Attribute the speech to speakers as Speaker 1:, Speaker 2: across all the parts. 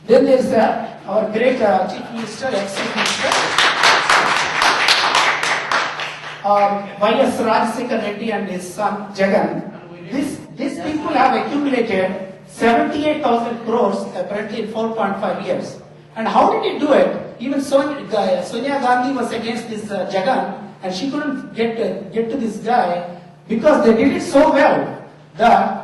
Speaker 1: Then there is our great Chief Minister, ex-Chief Minister, Y.S. Rajasekhar Reddy and his son Jagan. These people have accumulated 78,000 crores apparently in 4.5 years. And how did he do it? Even Sonia Gandhi was against this Jagan, and she couldn't get to this guy because they did it so well that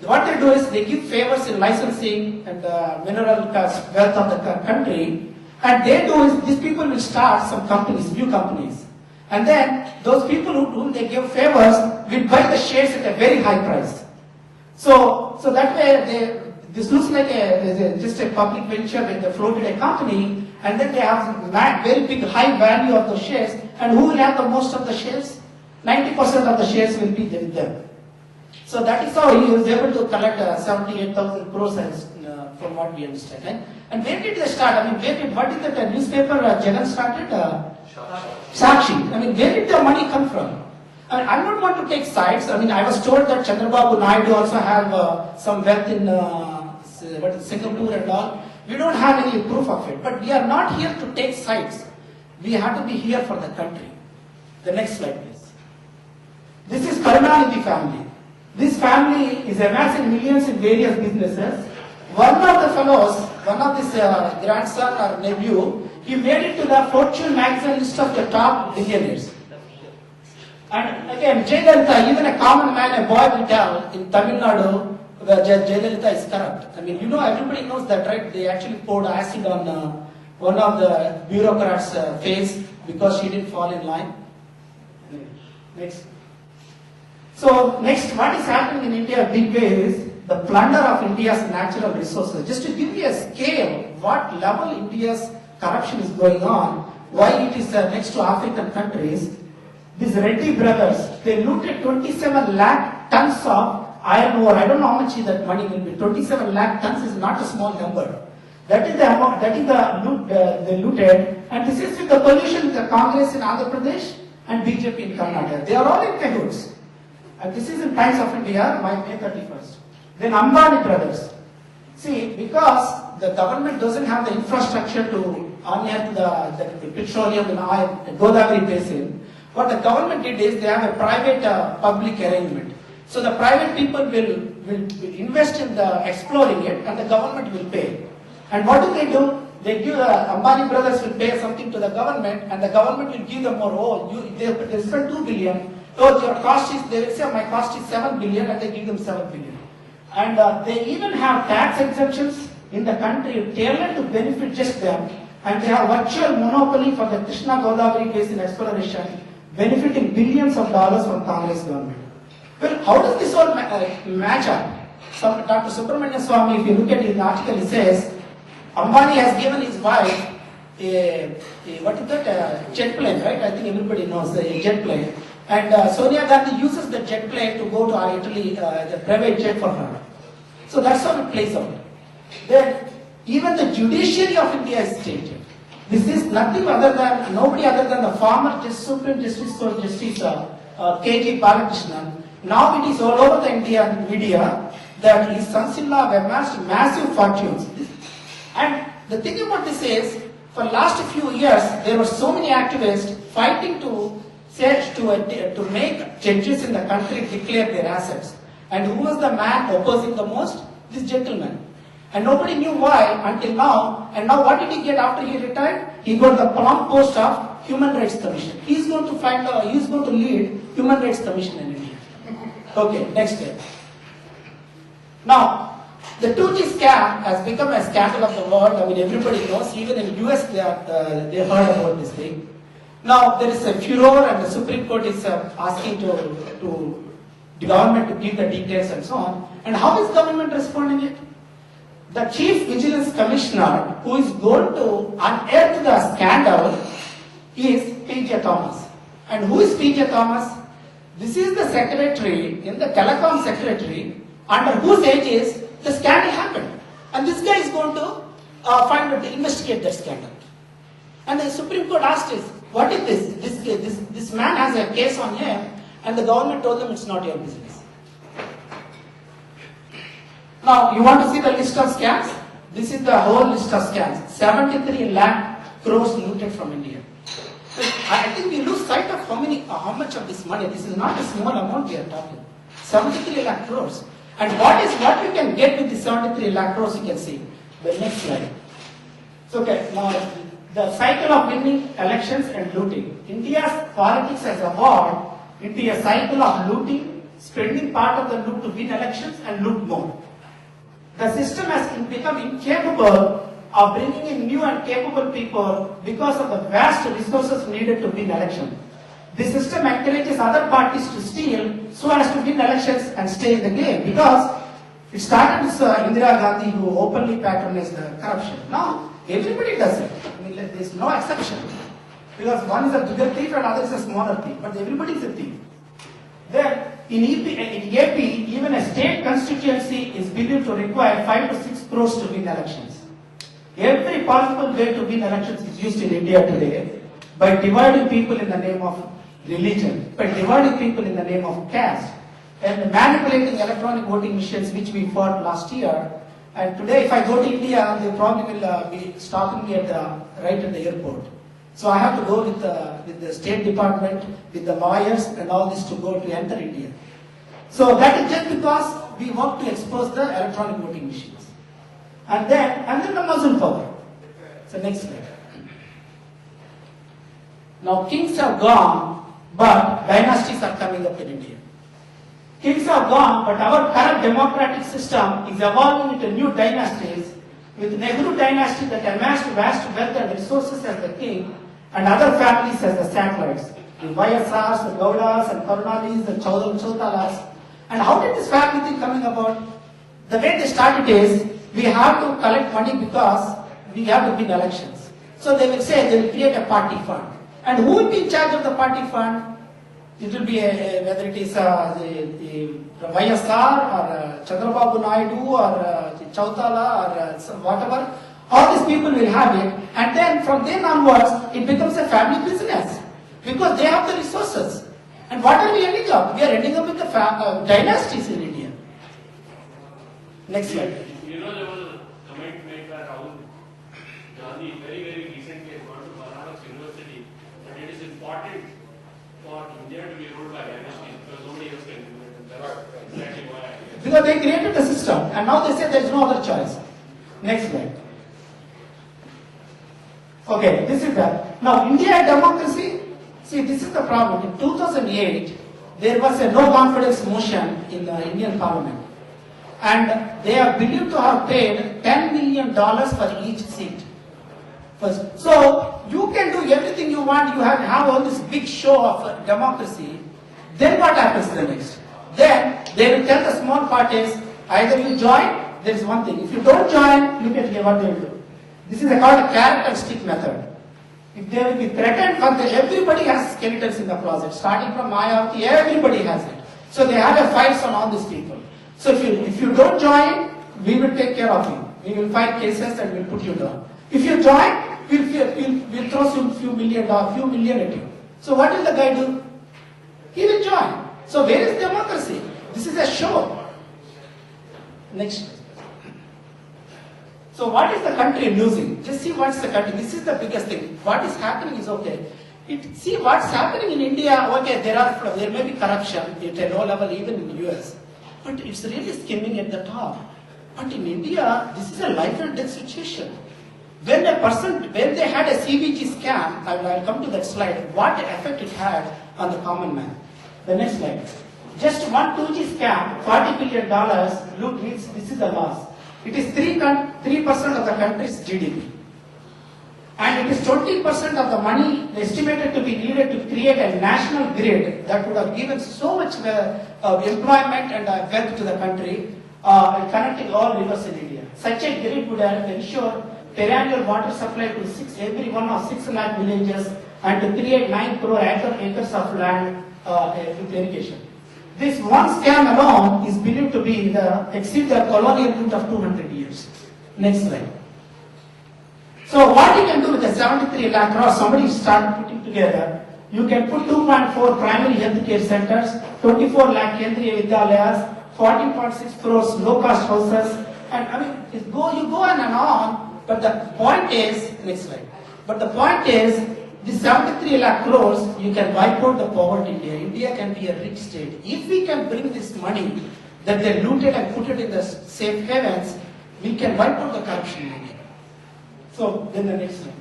Speaker 1: what they do is they give favors in licensing and mineral wealth of the country, and they do is these people will start some companies, new companies, and then those people whom they give favors will buy the shares at a very high price. So that way this looks like just a public venture when they floated a company, and then they have very big high value of the shares, and who will have the most of the shares? 90% of the shares will be with them. So that is how he was able to collect 78,000 crores from what we understand. Right? And where did they start? I mean, what did that newspaper Jagan started? Sakshi. I mean, where did the money come from? I mean, I don't want to take sides. I mean, I was told that Chandrababu Naidu also have some wealth in Singapore and all. We don't have any proof of it. But we are not here to take sides. We have to be here for the country. The next slide, please. This is Karunanidhi family. This family is amassing millions in various businesses. One of the fellows, one of his grandson or nephew, he made it to the Fortune magazine list of the top billionaires. And again, Jayalalitha, even a common man, a boy will tell in Tamil Nadu, Jayalalitha is corrupt. I mean, everybody knows that, right? They actually poured acid on one of the bureaucrats' face because she didn't fall in line. Next. So next, what is happening in India big way is the plunder of India's natural resources. Just to give you a scale, what level India's corruption is going on, why it is next to African countries. These Reddy brothers, they looted 27 lakh tons of iron ore. I don't know how much that money will be. 27 lakh tons is not a small number. That is the amount. That is the loot they looted. And this is with the coalition with the Congress in Andhra Pradesh and BJP in Karnataka. They are all in cahoots. And this is in Times of India, May 31st. Then Ambani brothers. See, because the government doesn't have the infrastructure to unearth the petroleum in oil, the Godavari basin, what the government did is they have a private public arrangement. So the private people will invest in the exploring it, and the government will pay. And what do? They give Ambani brothers will pay something to the government, and the government will give them more. They spend 2 billion. So your cost is, they will say my cost is 7 billion, and they give them 7 billion. And they even have tax exemptions in the country tailored to benefit just them. And they have virtual monopoly for the Krishna Godavari basin exploration, benefiting billions of dollars from Congress government. Well, how does this all match up? Dr. Subramanian Swamy, if you look at his article, he says, Ambani has given his wife a jet plane, right? I think everybody knows a jet plane. And Sonia Gandhi uses the jet plane to go to Italy, the private jet for her. So that's how it plays out. Then, even the judiciary of India is changing. This is nobody other than the former Supreme Justice Court Justice K.G. Balakrishnan. Now it is all over the Indian media that his sons-in-law have amassed massive fortunes. And the thing about this is, for the last few years, there were so many activists fighting to make judges in the country declare their assets. And who was the man opposing the most? This gentleman. And nobody knew why until now. And now what did he get after he retired? He got the plum post of Human Rights Commission. He's going to lead Human Rights Commission in India. Okay, next step. Now, the 2G scam has become a scandal of the world. I mean, everybody knows. Even in the US, they heard about this thing. Now, there is a furor, and the Supreme Court is asking to the government to give the details and so on. And how is government responding it? The Chief Vigilance Commissioner, who is going to unearth the scandal, is P.J. Thomas. And who is P.J. Thomas? This is the secretary, in the telecom secretary, under whose aegis the scandal happened. And this guy is going to investigate that scandal. And the Supreme Court asked us, what is this? This man has a case on him, and the government told them it's not your business. Now, you want to see the list of scams? This is the whole list of scams. 73 lakh crores looted from India. I think we lose sight of how much of this money. This is not a small amount we are talking. 73 lakh crores. And what you can get with the 73 lakh crores, you can see. The next slide. So, okay, now the cycle of winning elections and looting. India's politics has evolved into a cycle of looting, spending part of the loot to win elections and loot more. The system has become incapable of bringing in new and capable people because of the vast resources needed to win elections. The system encourages other parties to steal so as to win elections and stay in the game, because it started with Indira Gandhi, who openly patronized the corruption. Now everybody does it. I mean, there is no exception, because one is a bigger thief and other is a smaller thief, but everybody is a thief. Then in AP, even a state constituency is believed to require 5 to 6 crores to win elections. Every possible way to win elections is used in India today, by dividing people in the name of religion, by dividing people in the name of caste, and manipulating electronic voting machines, which we fought last year. And today, if I go to India, they probably will be stopping me right at the airport. So I have to go with the State Department, with the lawyers and all this to enter India. So that is just because we want to expose the electronic voting machines. And then the Muslim power. So next slide. Now kings have gone, but dynasties are coming up in India. Kings have gone, but our current democratic system is evolving into new dynasties, with Nehru dynasty that amassed vast wealth and resources as the king, and other families as the satellites. The Vayasars, the Gaudas, and Karunanis, the Chautalas. And how did this family thing coming about? The way they started is, we have to collect money because we have to win elections. So they will say they will create a party fund. And who will be in charge of the party fund? It will be whether it is the Vayasar or Chandrababu Naidu or Chautala or whatever. All these people will have it, and then from then onwards, it becomes a family business because they have the resources. And what are we ending up? We are ending up with the dynasties in India. Next slide.
Speaker 2: You know, there was a comment made by Rahul Gandhi very, very recently at one of Banaras University that it is important for India to be ruled by dynasties because nobody else can do it. And that's exactly why.
Speaker 1: Because they created the system, and now they say there is no other choice. Next slide. Okay, this is that. Now, India democracy, see, this is the problem. In 2008, there was a no confidence motion in the Indian Parliament. And they are believed to have paid $10 million for each seat. First. So, you can do everything you want, you have all this big show of democracy. Then what happens the next? Then, they will tell the small parties, either you join, there is one thing. If you don't join, look at here what they will do. This is called a carrot and stick method. If they will be threatened, everybody has skeletons in the closet. Starting from Mayawati, everybody has it. So they have a fights on all these people. So if you don't join, we will take care of you. We will file cases and we'll put you down. If you join, we'll throw some few million at you. So what will the guy do? He will join. So where is democracy? This is a show. Next. So what is the country losing? Just see what's the country. This is the biggest thing. What is happening is okay. See what's happening in India. Okay, there may be corruption at a low level even in the US, but it's really skimming at the top. But in India, this is a life and death situation. When they had a CBG scam, I'll come to that slide, what effect it had on the common man. The next slide. Just one 2G scam, $40 billion, look, this is a loss. It is 3% of the country's GDP. And it is 20% of the money estimated to be needed to create a national grid that would have given so much employment and wealth to the country, connecting all rivers in India. Such a grid would have ensured perennial water supply to every one of 6 lakh villages and to create 9 crore acres of land with irrigation. This one scam alone is believed to be exceed the colonial route of 200 years. Next slide. So what you can do with the 73 lakh crores, somebody started putting together, you can put 2.4 primary health care centers, 24 lakh Kendriya Vidyalayas, 14.6 crores low-cost houses, And I mean, you go on and on, but the point is, next slide. But the point is, the 73 lakh crores, you can wipe out the poverty in India. India can be a rich state. If we can bring this money that they looted and put it in the safe havens, we can wipe out the corruption in India. So, then the next slide.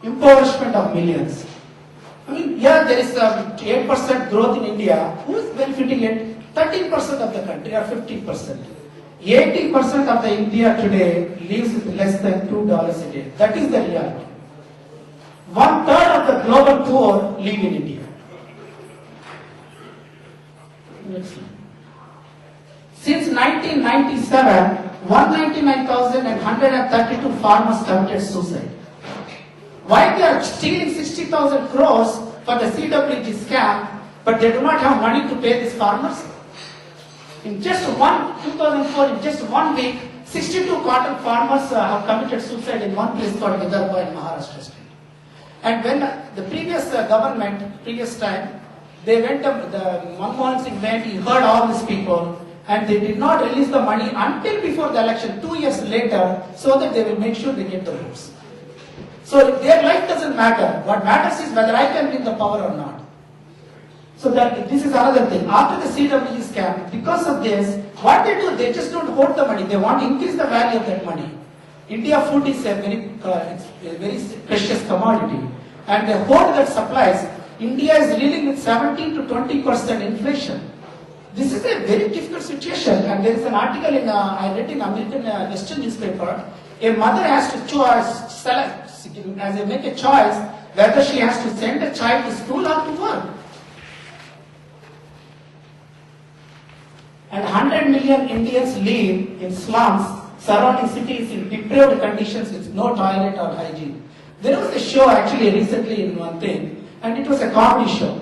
Speaker 1: Impoverishment of millions. I mean, yeah, there is 8% growth in India. Who is benefiting it? 13% of the country or 15%. 80% of the India today lives with less than $2 a day. That is the reality. 1/3 of the global poor live in India. Next slide. Since 1997, 199,132 farmers committed suicide. Why they are stealing 60,000 crores for the CWG scam, but they do not have money to pay these farmers? In just 2004, in just 1 week, 62 cotton farmers have committed suicide in one place called Vidarbha in Maharashtra state. And when the previous government, previous time, they went, the Manmohan Singh went, he heard all these people, and they did not release the money until before the election, 2 years later, so that they will make sure they get the votes. So their life doesn't matter. What matters is whether I can win the power or not. So that this is another thing. After the CWG scam, because of this, what they do, they just don't hoard the money. They want to increase the value of that money. India food is a very precious commodity, and the hoard that supplies. India is dealing with 17 to 20% inflation. This is a very difficult situation, and there is an article in I read in American Western newspaper. A mother has to make a choice whether she has to send a child to school or to work. And 100 million Indians live in slums surrounding cities in depraved conditions with no toilet or hygiene. There was a show actually recently in one thing, and it was a comedy show.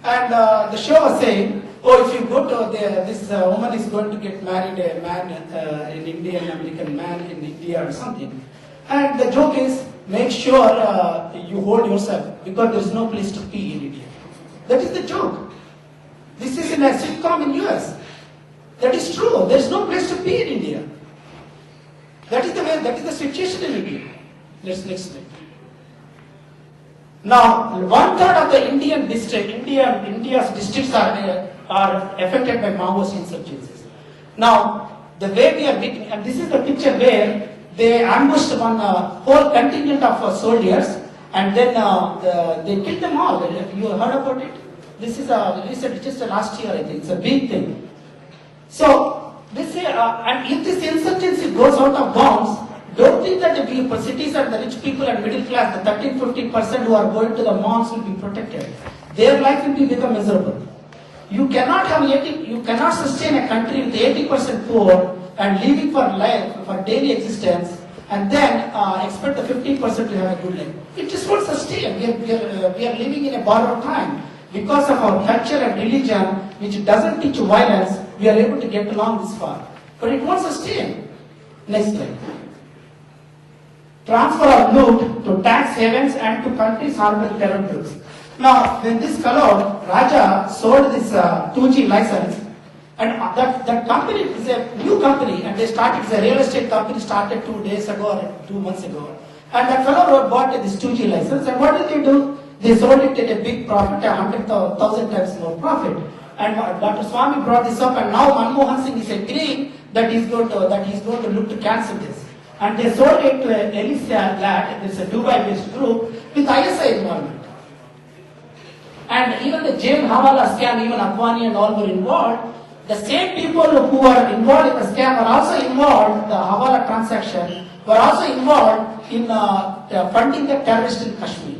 Speaker 1: And the show was saying, oh, if you go to this woman is going to get married a man, an Indian American man in India or something. And the joke is, make sure you hold yourself because there is no place to pee in India. That is the joke. This is in a sitcom in US. That is true. There is no place to pee in India. That is the way. That is the situation in India. Next slide. Now, 1/3 of the India's districts are affected by Maoist insurgencies. Now, the way we are beating, and this is the picture where they ambushed one whole contingent of soldiers, and then they killed them all. You heard about it? This is just last year, I think. It's a big thing. So, and if this insurgency goes out of bounds, don't think that the cities and the rich people and middle class, the 13-15% who are going to the malls will be protected. Their life will become miserable. You cannot sustain a country with 80% poor and living for life, for daily existence, and then expect the 15% to have a good life. It just won't sustain. We are living in a borrowed time. Because of our culture and religion, which doesn't teach violence, we are able to get along this far. But it won't sustain. Next slide. Transfer of loot to tax havens and to countries harboring terror groups. Now, when this fellow, Raja, sold this 2G license, and that company is a new company, and they started, it's a real estate company, started 2 days ago or 2 months ago. And that fellow bought this 2G license, and what did they do? They sold it at a big profit, 100,000 times more profit. And Dr. Swami brought this up, and now Manmohan Singh is agreeing that he's going to look to cancel this. And they sold it to Elysia Lat, it's a Dubai-based group, with ISI involvement. And even the James Hawala scam, even Advani and all were involved. The same people who are involved in the scam are also involved, the Hawala transaction, were also involved in funding the terrorists in Kashmir.